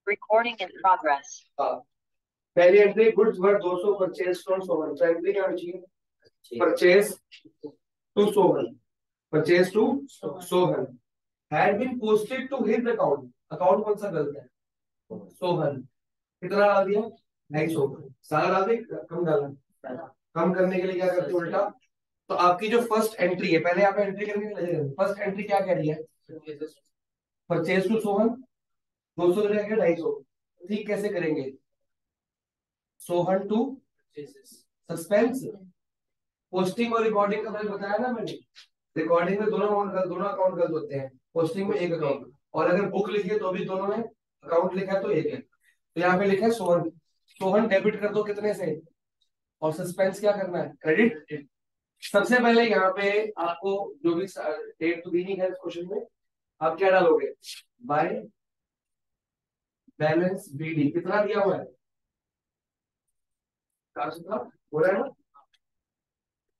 Recording in progress. हाँ, पहली entry goods worth 200 purchase from Sohan. तो एंट्री क्या होनी चाहिए? Purchase to Sohan, purchase to Sohan had been posted to his account. Account कौन सा गलत है? सोहन। कितना डाल दिया? 250। सारा डाल दे, कम डालना। कम करने के लिए क्या करते हैं उल्टा? तो आपकी जो फर्स्ट एंट्री है, पहले आप एंट्री करने के लिए फर्स्ट एंट्री क्या कह रही है? परचेज टू सोहन 200 का 250। ठीक, कैसे करेंगे? Sohan to suspense. पोस्टिंग और रिकॉर्डिंग का फर्क बताया ना मैंने। रिकॉर्डिंग में दोनों अकाउंट गलत होते हैं, पोस्टिंग में एक अकाउंट। और अगर बुक लिखी है तो भी दोनों में अकाउंट लिखा है तो एक है। तो यहाँ पे लिखा है सोहन। सोहन डेबिट कर दो कितने से, और सस्पेंस क्या करना है? क्रेडिट। सबसे पहले यहाँ पे आपको जो भी डेट तो देनी है इस क्वेश्चन में, आप क्या डालोगे? बाय बैलेंस बीडी कितना दिया हुआ है? बोला है ना,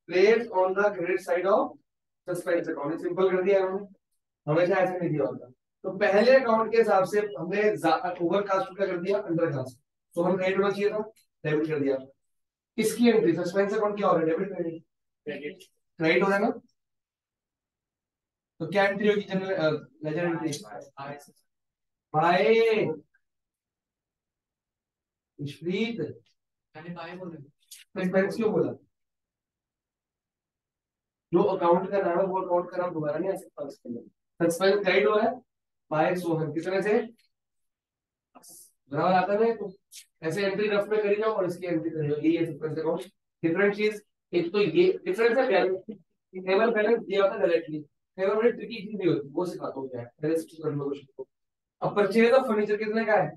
place on the credit side of suspense account. Simple कर दिया हमने, हमेशा ऐसे नहीं दिया होता। तो पहले अकाउंट के हिसाब से हमने ओवर कास्ट क्या कर दिया? Undercast. तो हम क्रेडिट होना चाहिए था, डेबिट कर दिया। इसकी एंट्री सस्पेंस अकाउंट क्या हो रहा है? डेबिट क्रेडिट क्रेडिट हो रहा है ना। तो क्या एंट्री होगी? General ledger entry by Ishpreet. Suspense क्यों बोला? जो अकाउंट का नाम है वो अकाउंट का नाम दोबारा नहीं आ सकता उसके अंदर। सस्पेंस क्रेडिट हो रहा है बाय सोहन कितने से? बराबर आता है। तो ऐसे एंट्री रफ में करी जाओ और इसकी एंट्री करी जाओ, ये सस्पेंस अकाउंट। डिफरेंट चीज, एक तो ये डिफरेंस है टेबल बैलेंस दिया होता है डायरेक्टली। टेबल बड़ी ट्रिकी चीज नहीं होती, वो सिखाता हूँ क्या है, पहले से कर लो क्वेश्चन को। अब परचेज ऑफ फर्नीचर कितने का है?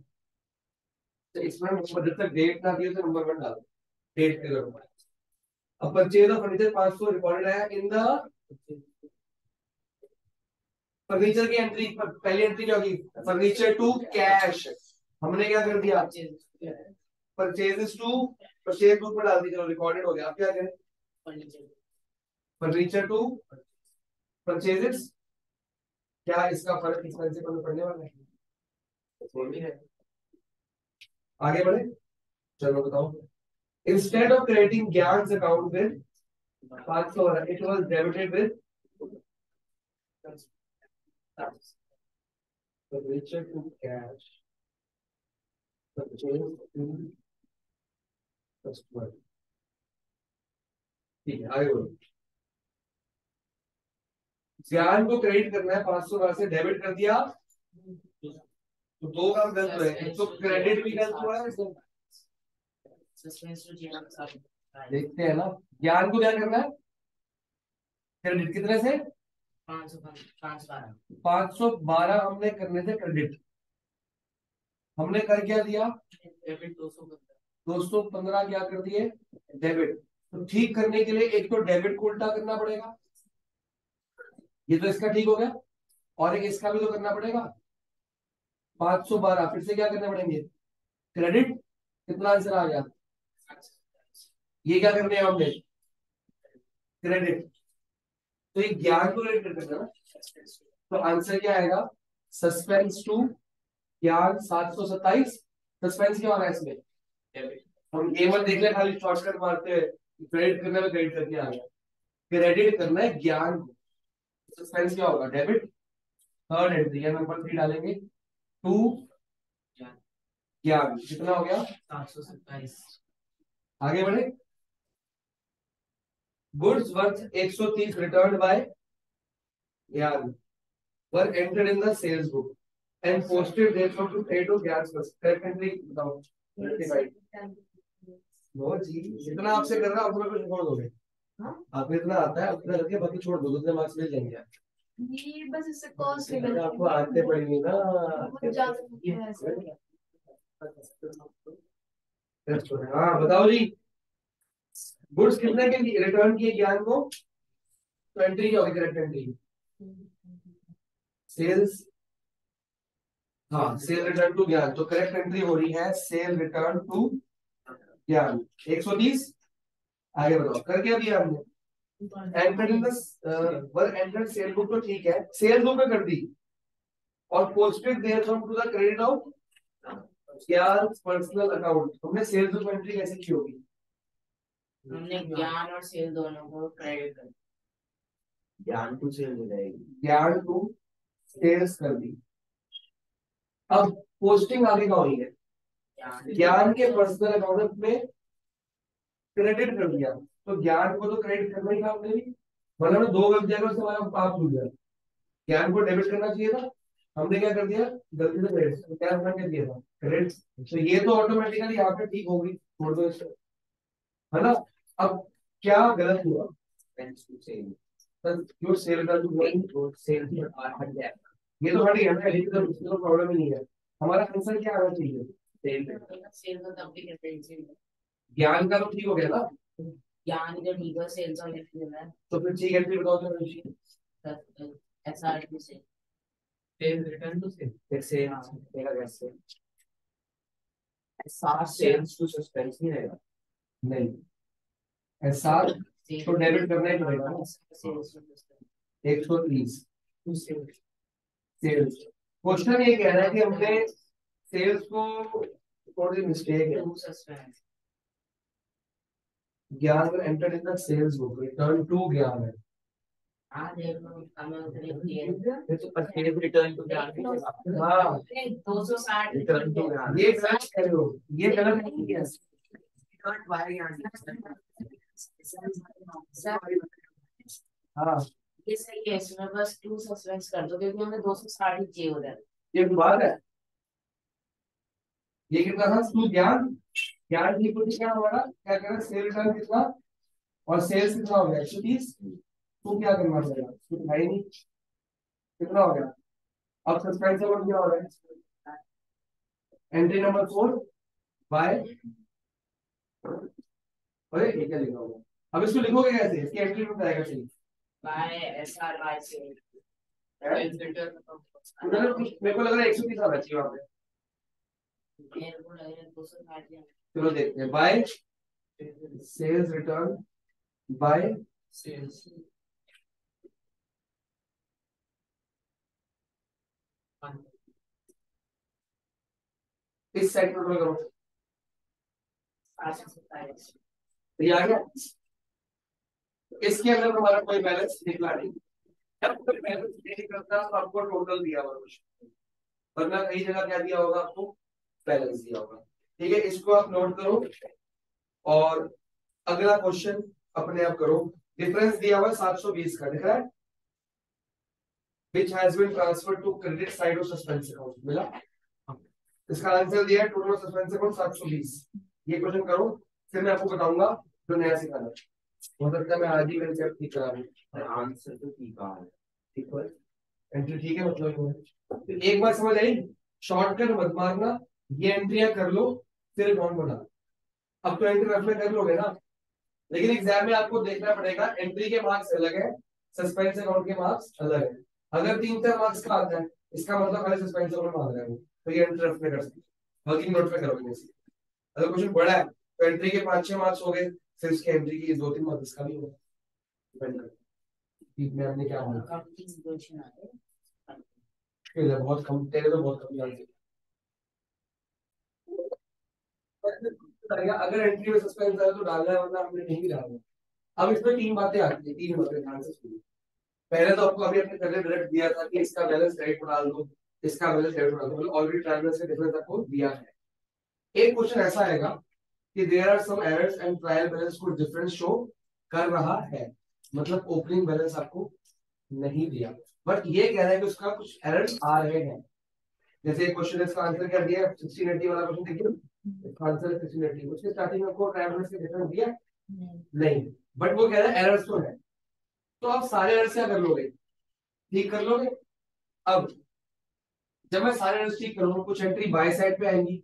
तो इसमें जब तक डेट ना दिए तो नंबर वन डालो, डेट के नंबर। अब परचेज ऑफ फर्नीचर 500 रिकॉर्डेड है इन द फर्नीचर की एंट्री। पहली एंट्री क्या होगी? Furniture to cash. हमने क्या कर दिया? परचेजेस टू परचेज बुक में डाल दी, चलो रिकॉर्डेड हो गया। अब क्या करें? Furniture to purchases. क्या इसका फर्क इसमें से पढ़ने वाला है? आगे बढ़े, चलो बताओ। Instead of crediting Gyan account with 500 it was debited with furniture to cash purchase to customer. ठीक है, आगे बढ़ो। ज्ञान को क्रेडिट करना है 500 से डेबिट कर दिया, तो दो काम गलत है। तो क्रेडिट भी गलत हुआ है। देखते हैं ना, ज्ञान को क्या करना है? क्रेडिट कितने से? 512 हमने करने थे क्रेडिट। हमने कर क्या दिया? डेबिट 215 क्या कर दिए? डेबिट। तो ठीक करने के लिए एक तो डेबिट को उल्टा करना पड़ेगा, ये तो इसका ठीक हो गया, और एक इसका भी तो करना पड़ेगा। 512 फिर से क्या करने पड़ेंगे? क्रेडिट। कितना आंसर आ गया? ये क्या करने हैं हमने? क्रेडिट। तो ये ज्ञान को क्रेडिट करना है ना, तो आंसर क्या आएगा? सस्पेंस टू ज्ञान 727। सस्पेंस क्या हो रहा है इसमें? हम ये मत देख ले खाली शॉर्टकट मारते हैं, क्रेडिट करने में क्रेडिट करके आ गया। क्रेडिट करना है ज्ञान को, सस्पेंस क्या होगा? डेबिट। थर्ड एंट्री या नंबर 3 डालेंगे टू ज्ञान। कितना हो गया? 727। आगे बढ़े। Goods worth 130 return by Gyan were entered in the sales book and posted therefore to pay to Gyan. Correct entry बताओ। 35। नो जी, जितना आपसे कर रहा हूं उतना कुछ छोड़ दोगे। आपको इतना आता है उतना करके बाकी छोड़ दो, दूसरे मार्क्स मिल जाएंगे। ये बस इससे कॉस्ट निकल आपको आते पड़ेंगे ना। हाँ बताओ जी, गुड्स कितने के लिए रिटर्न किए ज्ञान को? तो एंट्री क्या होगी? Correct entry sales. हाँ, सेल रिटर्न टू ज्ञान। तो करेक्ट एंट्री हो रही है सेल रिटर्न टू ज्ञान 130। आगे बताओ, कर क्या दिया हमने? Entered in the were entered sale book, तो ठीक है, सेल बुक में कर दी और posted there from to the credit of Gyan personal account, हमने सेल्स बुक एंट्री कैसे की होगी? हमने ज्ञान और सेल दोनों को क्रेडिट कर ज्ञान टू सेल हो जाएगी। ज्ञान टू सेल्स कर दी। अब पोस्टिंग आगे का हुई है, ज्ञान के पर्सनल अकाउंट में क्रेडिट कर दिया, तो ज्ञान को तो क्रेडिट करना ही था हमने भी, मतलब दो गलत जगह से हमारा पाप हो गया। ज्ञान को डेबिट करना चाहिए था, हमने क्या कर दिया गलती से क्रेडिट, तो क्या हमने कर दिया था क्रेडिट, तो ये तो ऑटोमेटिकली यहाँ पे ठीक होगी, छोड़ दो इसको, है ना। अब क्या गलत हुआ? जो सेल का जो सेल ये तो हट गया ना, लेकिन तो उसमें प्रॉब्लम ही नहीं है। हमारा आंसर क्या आना चाहिए? सेल तो तब भी क्रेडिट। ज्ञान का तो ठीक हो गया ना, ज्ञान जो ठीक है सेल्स और क्रेडिट है। तो फिर ठीक है, फिर बताओ तो एसआर से सेल रिटर्न टू सेल, फिर से देगा कैसे? एसआर सेल्स टू सस्पेंस नहीं रहेगा। नहीं, ऐसा तो डेबिट करना ही पड़ेगा ना। Sales 130 sales. क्वेश्चन ये कह रहा है कि हमने सेल्स को, थोड़ी मिस्टेक है, ज्ञान को enter in the sales book, return to Gyan है। फिर तो परचेज रिटर्न टू ज्ञान भी होगा। हाँ 260 रिटर्न टू ज्ञान। ये गलत कह रहे हो, ये गलत नहीं है। हाँ ये सही है, इसमें बस 2 सस्पेंस कर दो क्योंकि हमें 260 ही चाहिए उधर। ये बात है, ये कितना था टू ज्ञान, ज्ञान की पूरी क्या हमारा क्या कह रहा है, सेल रिटर्न कितना और सेल्स कितना हो गया 130, तो क्या करना पड़ेगा, कुछ है ही नहीं, कितना हो गया। अब सस्पेंस और क्या हो रहा है, एंट्री नंबर 4 बाय, अरे ये क्या लिखा हुआ, अब इसको लिखोगे कैसे, इसकी एंट्री में आएगा सही, बाय एसआर बाय सेल। मेरे को लग रहा है 130 आना चाहिए वहां पे। मेरे को लग रहा है 260। चलो देखते हैं, by sales return by sales इस साइड टोटल करो, 827। तो ये आ गया। इसके अंदर हमारा कोई बैलेंस निकला नहीं, जब कोई बैलेंस नहीं निकलता तो आपको टोटल दिया होगा कुछ, वरना कई जगह क्या दिया होगा आपको, बैलेंस दिया होगा। ठीक है, इसको आप नोट करो और अगला क्वेश्चन अपने आप करो। डिफरेंस दिया हुआ है 720 का, दिख रहा है, which has been transferred to credit side of suspense account, मिला। इसका आंसर दिया है टोटल सस्पेंस अकाउंट 720। ये क्वेश्चन करो, फिर मैं आपको बताऊंगा जो नया सिखाना, हो सकता है मैं आज ही मेरे ठीक करा दूं। आंसर तो ठीक है, ठीक है, एंट्री ठीक है, मतलब तो एक बार समझ आई, शॉर्टकट मत मारना, ये एंट्रियां कर लो फिर अकाउंट बना। अब तो एंट्री रफ में कर लोगे ना, लेकिन एग्जाम में आपको देखना पड़ेगा, एंट्री के मार्क्स अलग है, सस्पेंस अकाउंट के मार्क्स अलग है। अगर 3-4 मार्क्स का आता है, इसका मतलब खाली सस्पेंस अकाउंट मांग रहा है वो, तो ये एंट्री रफ में कर सकते, वर्किंग नोट पे करोगे जैसे। अगर क्वेश्चन बड़ा है तो एंट्री के 5-6 मार्क्स हो गए, फिर उसके एंट्री की 2-3 मार्क्स का भी होगा, डिपेंड करता है मैं आपने क्या माना। क्वेश्चन आ गए बहुत कम, तेरे तो बहुत कम जानते। अगर एंट्री में सस्पेंस है तो डालना है, वरना हमने नहीं डालना। अब इसमें 3 बातें आती है, 3 बातें ध्यान से सुनिए। पहले तो आपको अभी अपने पहले डायरेक्ट दिया था कि इसका बैलेंस क्रेडिट में डाल दो, इसका बैलेंस क्रेडिट में डाल दो, मतलब ऑलरेडी ट्रायंगल से डिफरेंस आपको दिया है। एक क्वेश्चन ऐसा आएगा कि there are some errors and trial balance को डिफरेंस शो कर रहा है, मतलब ओपनिंग बैलेंस आपको नहीं दिया, बट ये कह रहा है कि उसका कुछ एरर्स आ रहे हैं। जैसे एक क्वेश्चन, इसका आंसर क्या दिया है 1680 वाला क्वेश्चन, देखिए आंसर 1680, उसके स्टार्टिंग में आपको ट्रायल बैलेंस का डिफरेंस दिया नहीं, बट वो कह रहा है एरर्स तो है, तो आप सारे एरर्स क्या कर लोगे, ठीक कर लोगे। अब जब मैं सारे एरर्स ठीक करूंगा, कुछ एंट्री बाय साइड पे आएंगी,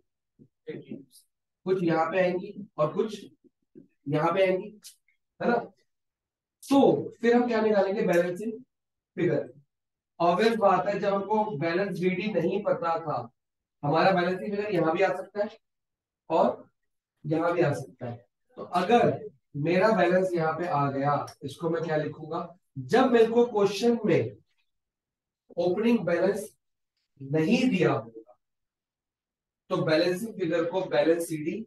कुछ यहाँ पे आएंगी और कुछ यहाँ पे आएंगी, है ना। तो फिर हम क्या निकालेंगे, बैलेंसिंग फिगर। ऑब्वियस बात है, जब हमको बैलेंस बीडी नहीं पता था, हमारा बैलेंसिंग फिगर यहाँ भी आ सकता है और यहाँ भी आ सकता है। तो अगर मेरा बैलेंस यहाँ पे आ गया, इसको मैं क्या लिखूंगा, जब मेरे को क्वेश्चन में ओपनिंग बैलेंस नहीं दिया होगा, तो बैलेंसिंग फिगर को बैलेंस सीडी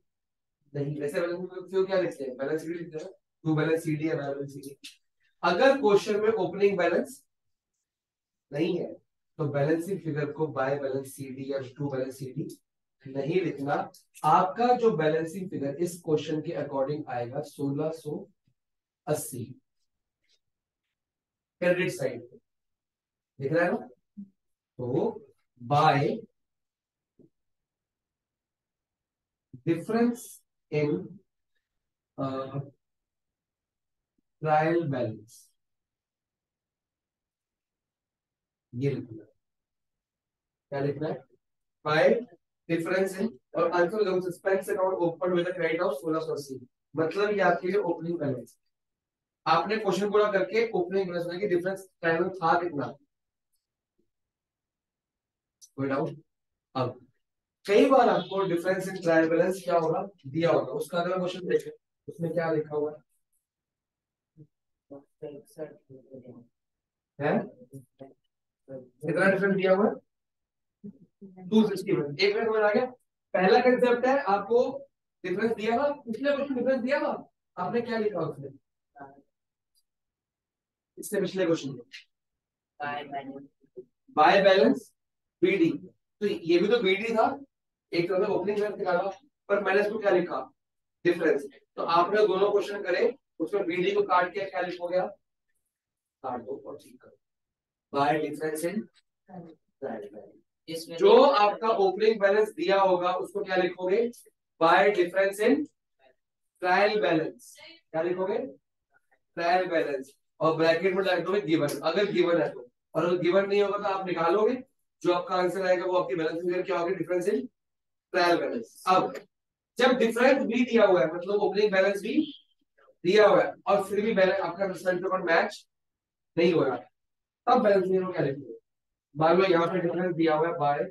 नहीं, वैसे बैलेंसिंग फिगर क्या लिखते हैं, बैलेंस सीडी लिखते हैं, टू बैलेंस सीडी या बैलेंस सीडी। अगर क्वेश्चन में ओपनिंग बैलेंस नहीं है तो बैलेंसिंग फिगर को बाय बैलेंस सीडी या टू बैलेंस सीडी नहीं लिखना। आपका जो बैलेंसिंग फिगर इस क्वेश्चन के अकॉर्डिंग आएगा 1680 क्रेडिट साइड पे, दिख रहा है ना। तो bye difference in trial balance, ये लिखना है। क्या लिखना है, बाय डिफरेंस इन, और आंसर जो suspense account open with the credit of 1680, मतलब ये आपके लिए ओपनिंग बैलेंस। आपने क्वेश्चन पूरा करके ओपनिंग बैलेंस की डिफरेंस ट्रायल में था कितना, कोई डाउट। अब कई बार आपको डिफरेंस इन ट्रायल बैलेंस क्या होगा दिया होगा, उसका अगला क्वेश्चन देखें, उसमें क्या लिखा हुआ है, कितना डिफरेंस दिया हुआ है 261। एक मिनट समझ आ गया। पहला कंसेप्ट है आपको डिफरेंस दिया हुआ, पिछले क्वेश्चन डिफरेंस दिया हुआ, आपने क्या लिखा उसमें, इससे पिछले क्वेश्चन में बाय बैलेंस बीडी, तो ये भी तो बीडी था, एक तरह से ओपनिंग बैलेंस निकाला, पर मैंने इसको क्या लिखा डिफरेंस। तो आपने दोनों क्वेश्चन करे, उसमें बीडी को काट के क्या लिखोगे आप, काट दो और ठीक करो, bye difference in trial balance. जो आपका ओपनिंग बैलेंस दिया होगा उसको क्या लिखोगे, by difference in trial balance, क्या लिखोगे ट्रायल बैलेंस, और ब्रैकेट में डाल दोगे गिवन, अगर गिवन है तो, और अगर गिवन नहीं होगा तो आप निकालोगे, जो आपका आंसर आएगा वो आपकी बैलेंस फिगर क्या होगी, डिफरेंस इन ट्रायल बैलेंस। अब जब डिफरेंस भी दिया हुआ है, मतलब ओपनिंग बैलेंस भी दिया हुआ है, और फिर भी बैलेंस आपका रिजल्ट पर मैच नहीं हो रहा, तब बैलेंस फिगर क्या लिखोगे। मान लो यहाँ पे डिफरेंस दिया हुआ है बाय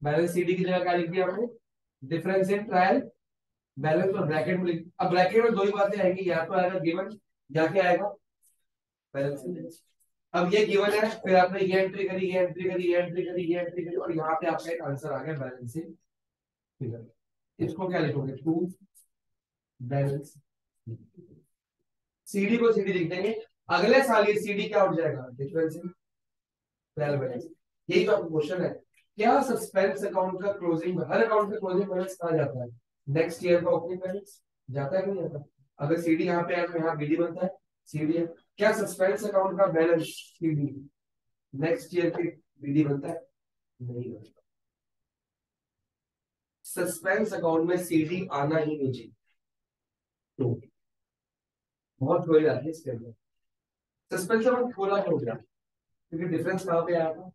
बैलेंस सीडी की जगह क्या लिख दिया हमने, डिफरेंस इन ट्रायल बैलेंस, और ब्रैकेट में अब ब्रैकेट में दो ही बातें आएंगी, या तो आएगा गिवन या क्या आएगा बैलेंस। अब ये गिवन है, फिर आपने ये एंट्री करी, ये एंट्री करी, ये एंट्री करी, ये एंट्री करी, और यहाँ पे आपका एक आंसर आ गया बैलेंसिंग फिगर। इसको क्या लिखोगे, टू बैलेंस सीडी को सीडी लिख देंगे, अगले साल ये सीडी क्या उठ जाएगा, डिफरेंस इन ट्रायल बैलेंस। यही तो आपका क्वेश्चन है, क्या सस्पेंस अकाउंट का क्लोजिंग, हर अकाउंट का क्लोजिंग बैलेंस कहा जाता है, नेक्स्ट ईयर का ओपनिंग बैलेंस जाता है कि नहीं जाता। अगर सीडी यहाँ पे है तो यहाँ बीडी बनता है, सीडी है। क्या सस्पेंस अकाउंट का बैलेंस सीडी नेक्स्ट ईयर की बीडी बनता है, नहीं बनता। सस्पेंस अकाउंट में सीडी आना ही नहीं चाहिए, तो बहुत थोड़ी आती है इसके अंदर। सस्पेंस अकाउंट खोला क्यों गया, क्योंकि डिफरेंस कहाँ पे आया था,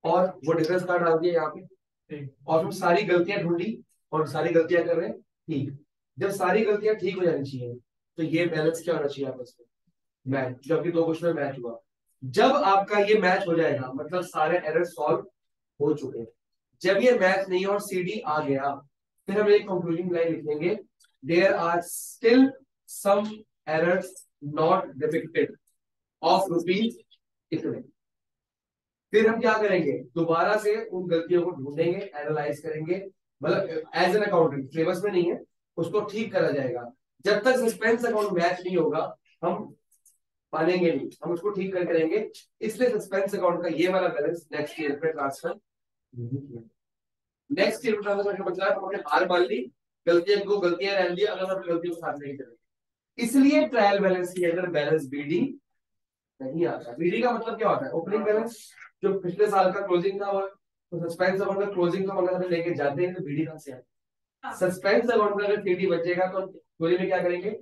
और वो डिफरेंस कार्ड डाल दिया यहाँ पे, और हम सारी गलतियां ढूंढी और सारी गलतियां कर रहे हैं ठीक। जब सारी गलतियां ठीक हो जानी चाहिए तो ये बैलेंस क्या होना चाहिए आपस में, मैच, जो अभी दो क्वेश्चन में मैच हुआ। जब आपका ये मैच हो जाएगा मतलब सारे एरर सॉल्व हो चुके हैं। जब ये मैच नहीं और सीडी आ गया, फिर हम एक कंक्लूडिंग लाइन लिखेंगे, there are still some errors not depicted of rupees इतने। फिर हम क्या करेंगे, दोबारा से उन गलतियों को ढूंढेंगे, एनालाइज करेंगे, मतलब एज एन अकाउंटेंट, सिलेबस में नहीं है, उसको ठीक करा जाएगा। जब तक सस्पेंस अकाउंट मैच नहीं होगा हम मानेंगे नहीं, हम उसको ठीक कर करेंगे। इसलिए सस्पेंस अकाउंट का ये वाला बैलेंस नेक्स्ट ईयर पे ट्रांसफर नहीं किया। नेक्स्ट ईयर ट्रांसफर मतलब हमने हार मान ली, गलतियां को गलतियां रहने दी, अगर हम गलतियों को साथ नहीं करेंगे। इसलिए ट्रायल बैलेंस के अंदर बैलेंस बीडी नहीं आता। बीडी का मतलब क्या होता है, ओपनिंग बैलेंस, जो पिछले साल का क्लोजिंग था, तो सस्पेंस अकाउंट का क्लोजिंग का मतलब लेके जाते हैं तो बीडी कहां से आता है। सस्पेंस अकाउंट में अगर सीडी बचेगा तो चोरी में क्या करेंगे,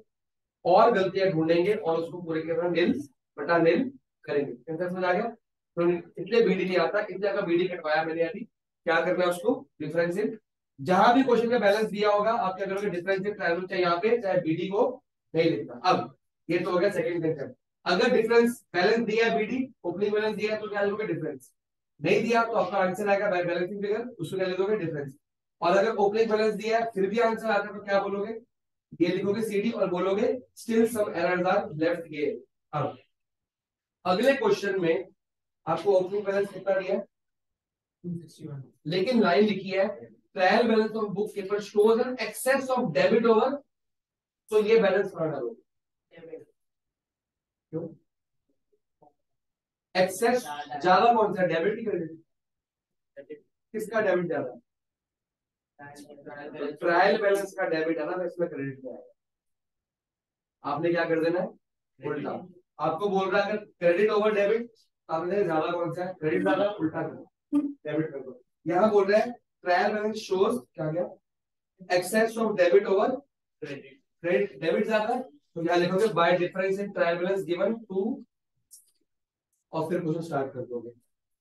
और गलतियां ढूंढेंगे और उसको पूरे के पूरा निल बटा निल करेंगे। कैसे समझ आ गया। तो इसलिए बीडी नहीं आता, इसलिए अगर बीडी कटवाया मैंने अभी, क्या करना है उसको, डिफरेंस इन, जहां भी क्वेश्चन का बैलेंस दिया होगा आप क्या करोगे, डिफरेंस इन ट्रायल चाहे यहाँ पे चाहे बीडी को नहीं लिखना। अब ये तो हो गया सेकंड कंसेप्ट। अगर डिफरेंस बैलेंस दिया है बीडी, ओपनिंग बैलेंस दिया है तो क्या लिखोगे, डिफरेंस। नहीं दिया तो आपका आंसर आएगा बाय बैलेंसिंग फिगर, उसको क्या लिखोगे, डिफरेंस। और अगर ओपनिंग बैलेंस दिया है फिर भी आंसर आता है तो क्या बोलोगे, ये लिखोगे सीडी, और बोलोगे still some errors are left here. अब अगले क्वेश्चन में आपको ओपनिंग बैलेंस कितना दिया है 261. लेकिन लाइन लिखी है trial balance of book keeper shows an excess of debit over, तो ये बैलेंस कहां डालोगे? क्यों? एक्सेस ज्यादा कौन सा, डेबिट की क्रेडिट? किसका डेबिट ज्यादा? ट्रायल बैलेंस का डेबिट है ना, तो इसमें क्रेडिट क्या है? आपने क्या कर देना है, उल्टा। आपको बोल रहा है अगर क्रेडिट ओवर डेबिट, आपने ज्यादा कौन सा है, क्रेडिट ज्यादा, उल्टा करो, डेबिट कर दो। यहाँ बोल रहा है ट्रायल बैलेंस शोज क्या गया, excess of debit over credit, credit debit ज्यादा है, तो क्या लिखोगे, by difference in trial balance given to, और फिर क्वेश्चन स्टार्ट कर दोगे।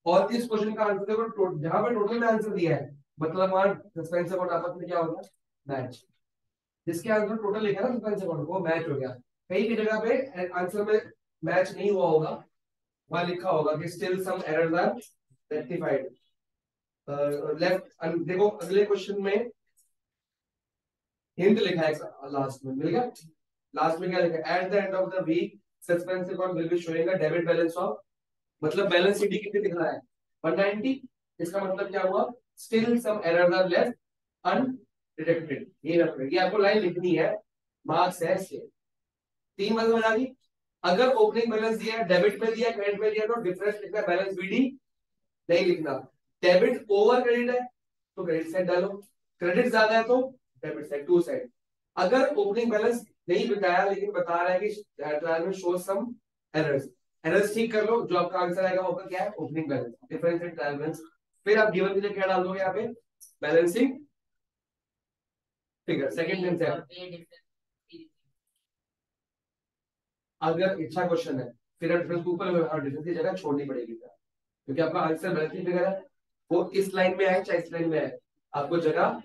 और इस क्वेश्चन का आंसर देखो, जहां पे टोटल में आंसर दिया है, मतलब वहां सस्पेंस अकाउंट आपस में क्या होगा, मैच। जिसके आंसर टोटल लिखा है ना सस्पेंस अकाउंट, वो मैच हो गया। कहीं की जगह पे आंसर में मैच नहीं हुआ होगा, वहां लिखा होगा कि still some errors are rectified. Left देखो अगले क्वेश्चन में हिंट लिखा है लास्ट में, मिल गया। लास्ट में क्या लिखा है, at the end of the week suspense account will be showing a debit balance of, मतलब बैलेंस शीट कितनी दिख रहा है, 190। इसका मतलब क्या हुआ, still some errors are left undetected. ये आपको लाइन लिखनी है, मार्क्स है इसके। 3 बार समझ आ गई। अगर ओपनिंग बैलेंस दिया है, डेबिट में दिया, क्रेडिट में दिया, तो डिफरेंस लिखना है, बैलेंस बीडी नहीं लिखना। डेबिट ओवर क्रेडिट है तो क्रेडिट साइड डालो, क्रेडिट ज्यादा है तो डेबिट साइड, टू साइड। अगर ओपनिंग बैलेंस नहीं बताया लेकिन बता रहा है कि ट्रायल में शो सम एरर्स, एरर्स ठीक कर लो, जो आपका आंसर आएगा वो क्या है, opening balance, difference in trial balance. फिर आप गिवन के लिए क्या डाल दोगे यहाँ पे, बैलेंसिंग फिगर, सेकंड कंसेप्ट। अगर अच्छा क्वेश्चन है फिर डिफरेंस के ऊपर डिफरेंस की जगह छोड़नी पड़ेगी, क्योंकि आपका आंसर बैलेंसिंग फिगर है, वो इस लाइन में है चाहे इस लाइन में है, आपको जगह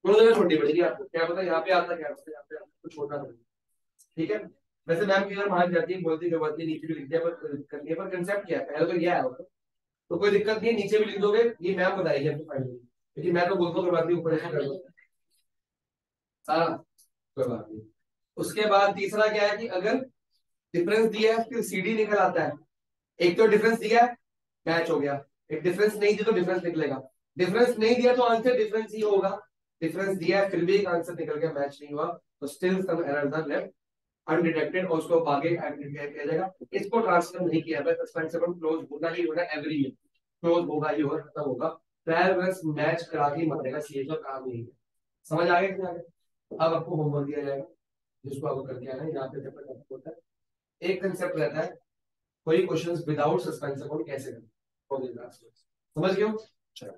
दोनों जगह छोड़नी पड़ेगी। आपको क्या पता यहाँ पे आता, क्या पता यहाँ पे आता, तो छोड़ना पड़ेगा, ठीक है। वैसे मैम की मान जाती है, बोलती है बात नहीं, नीचे भी लिख दिया, पर करनी है, पर कंसेप्ट क्या है, पहले तो यह है, तो कोई दिक्कत नहीं है, नीचे भी लिख दोगे, ये मैम बताएगी आपको फाइनली, क्योंकि मैं तो बोलता हूँ बात नहीं, ऊपर कर दो, हाँ कोई बात नहीं। उसके बाद तीसरा क्या है कि अगर डिफरेंस दिया है फिर सीडी निकल आता है। एक तो डिफरेंस दिया है, मैच हो गया, एक डिफरेंस नहीं दिया तो डिफरेंस निकलेगा, डिफरेंस नहीं दिया तो आंसर डिफरेंस ही होगा, डिफरेंस दिया है फिर भी एक आंसर निकल गया, मैच नहीं हुआ, तो still some errors are left undetected, और उसको आगे किया जाएगा। इसको ट्रांसफर नहीं किया था, सस्पेंस अकाउंट क्लोज होना ही होना, एवरी ईयर क्लोज होगा ही होगा, खत्म होगा, ट्रायल बैलेंस मैच करा के मरेगा, सीए का काम नहीं है। समझ आ गया कि नहीं आ गया? अब आपको होमवर्क दिया जाएगा जिसको आपको कर दिया है, यहाँ पे पेपर होता है, एक कंसेप्ट रहता है, कोई क्वेश्चंस विदाउट सस्पेंस अकाउंट कैसे करें, समझ गए हो? चलो